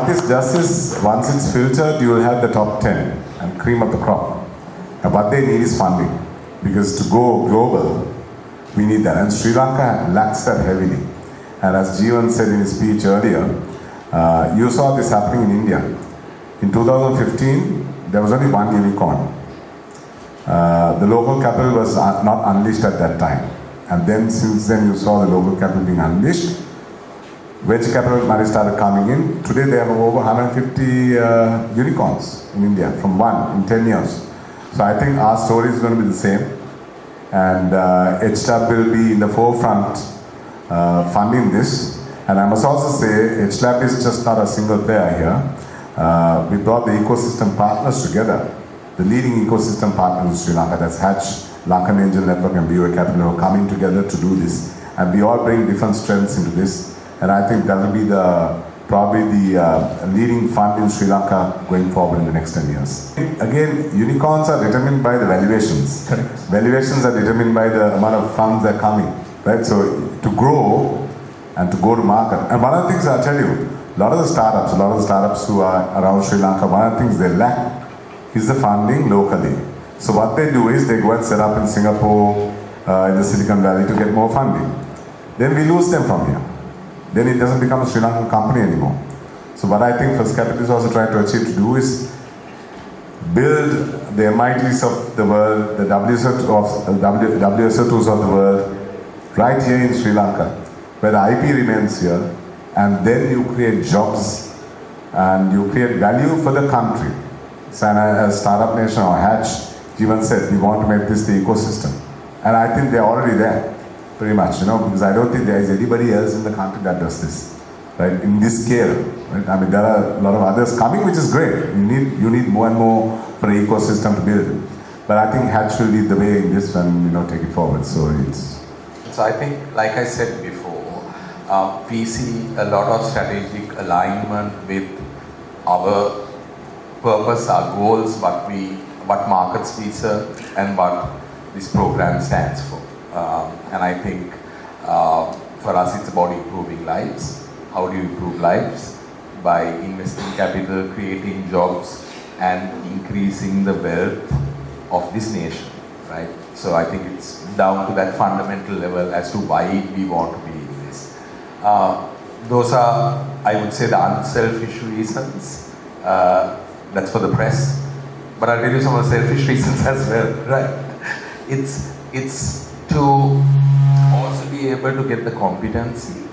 what this does is, once it's filtered, you will have the top 10 and cream of the crop. And what they need is funding. Because to go global, we need that. And Sri Lanka lacks that heavily. And as Jeevan said in his speech earlier, you saw this happening in India. In 2015, there was only one unicorn. The local capital was not unleashed at that time. And then, since then, you saw the local capital being unleashed. Venture capital money started coming in. Today, they have over 150 unicorns in India, from one in 10 years. So I think our story is going to be the same. And HLAB will be in the forefront funding this. And I must also say, HLAB is just not a single player here. We brought the ecosystem partners together. The leading ecosystem partners in Sri Lanka, that's Hatch, Lankan Angel Network and BOA Capital, are coming together to do this. And we all bring different strengths into this. And I think that will be probably the leading fund in Sri Lanka going forward in the next 10 years. Again, unicorns are determined by the valuations. Correct. Valuations are determined by the amount of funds that are coming, right? So to grow and to go to market. And one of the things I'll tell you, a lot of the startups who are around Sri Lanka, one of the things they lack is the funding locally. So what they do is they go and set up in Singapore, in the Silicon Valley to get more funding. Then we lose them from here. Then it doesn't become a Sri Lankan company anymore. So what I think First Capital is also trying to achieve to do is build the MITs of the world, the WSO2s of the world, right here in Sri Lanka, where the IP remains here, and then you create jobs and you create value for the country. So as Startup Nation or Hatch, Jeevan said, we want to make this the ecosystem. And I think they're already there. Pretty much, because I don't think there is anybody else in the country that does this, right? In this scale, right? I mean, there are a lot of others coming, which is great. You need more and more for the ecosystem to build. But I think Hatch will lead the way in this and take it forward. So I think, like I said before, we see a lot of strategic alignment with our purpose, our goals, what markets we serve, and what this program stands for. And I think for us it's about improving lives. How do you improve lives? By investing capital, creating jobs, and increasing the wealth of this nation, right? So I think it's down to that fundamental level as to why we want to be in this. Those are, I would say, the unselfish reasons. That's for the press. But I'll tell you some of the selfish reasons as well, right? It's to also be able to get the competency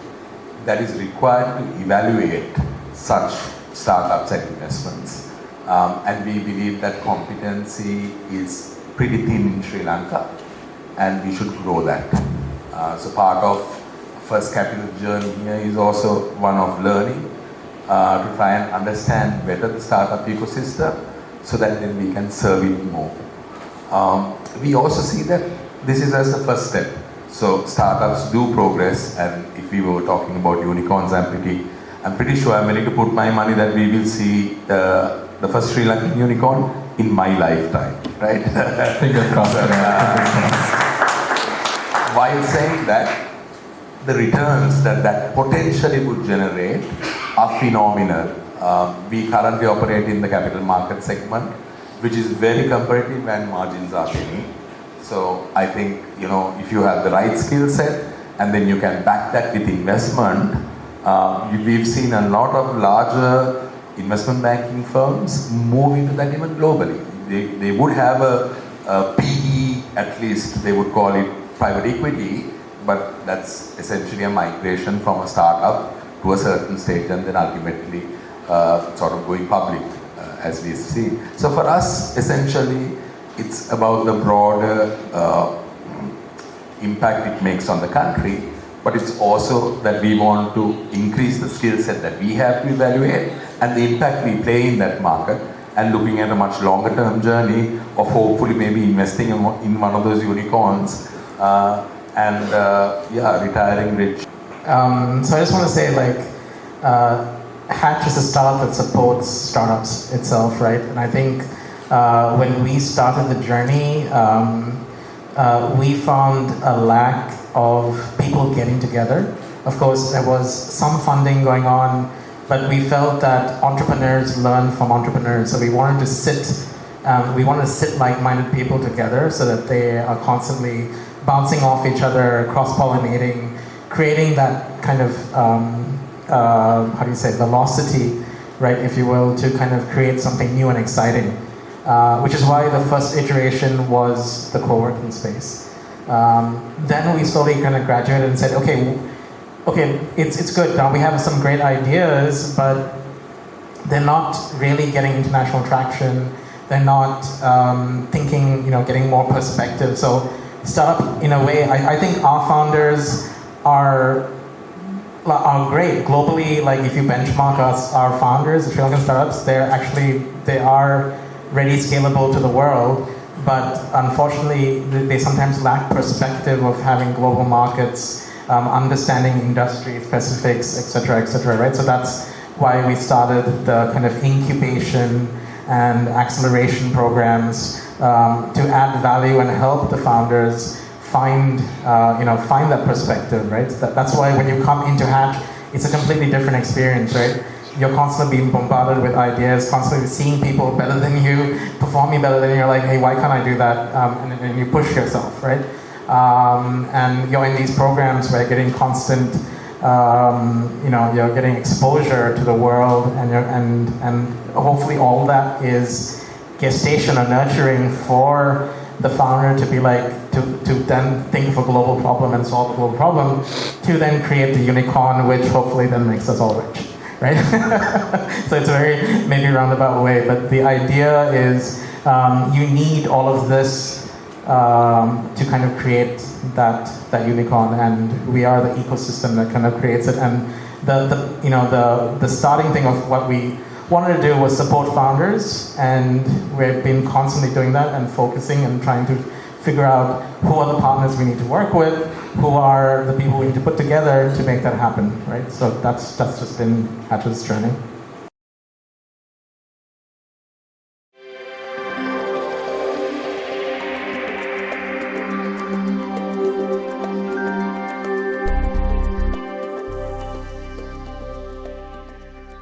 that is required to evaluate such startups and investments. And we believe that competency is pretty thin in Sri Lanka, and we should grow that. So part of First Capital journey here is also one of learning to try and understand better the startup ecosystem so that then we can serve it more. We also see that this is as the first step. So startups do progress, and if we were talking about unicorns, I'm pretty sure, I'm willing to put my money that we will see the first Sri Lankan unicorn in my lifetime, right? Fingers crossed. While saying that, the returns that potentially would generate are phenomenal. We currently operate in the capital market segment, which is very competitive and margins are tiny. So I think, if you have the right skill set and then you can back that with investment, we've seen a lot of larger investment banking firms move into that even globally. They would have a PE, at least they would call it private equity, but that's essentially a migration from a startup to a certain stage and then ultimately sort of going public, as we see. So for us, essentially, it's about the broader impact it makes on the country, but it's also that we want to increase the skill set that we have to evaluate and the impact we play in that market, and looking at a much longer term journey of hopefully maybe investing in one of those unicorns and retiring rich. So I just want to say, Hatch is a startup that supports startups itself, right? And I think when we started the journey, we found a lack of people getting together. Of course, there was some funding going on but we felt that entrepreneurs learn from entrepreneurs. So we wanted to sit like-minded people together so that they are constantly bouncing off each other, cross-pollinating, creating that kind of velocity, right, if you will, to kind of create something new and exciting. Which is why the first iteration was the co-working space. Then we slowly kind of graduated and said, okay, it's good. Now we have some great ideas, but they're not really getting international traction. They're not thinking, getting more perspective. So startup, in a way, I think our founders are great globally. Like if you benchmark our founders, the Sri Lankan startups, they are ready, scalable to the world, but unfortunately they sometimes lack perspective of having global markets, understanding industry specifics, etc., right? So that's why we started the kind of incubation and acceleration programs to add value and help the founders find that perspective, right? That's why when you come into Hatch, it's a completely different experience, right? You're constantly being bombarded with ideas, constantly seeing people better than you, performing better than you. You're like, hey, why can't I do that? And you push yourself, right? And you're in these programs where you're getting constant, you're getting exposure to the world, and hopefully all that is gestation or nurturing for the founder to be like, to then think of a global problem and solve a global problem, to then create the unicorn, which hopefully then makes us all rich. Right? So it's a very maybe roundabout way, but the idea is you need all of this to kind of create that unicorn, and we are the ecosystem that kind of creates it. And the starting thing of what we wanted to do was support founders, and we've been constantly doing that and focusing and trying to figure out who are the partners we need to work with, who are the people we need to put together to make that happen, right? So that's just been Hatch's journey.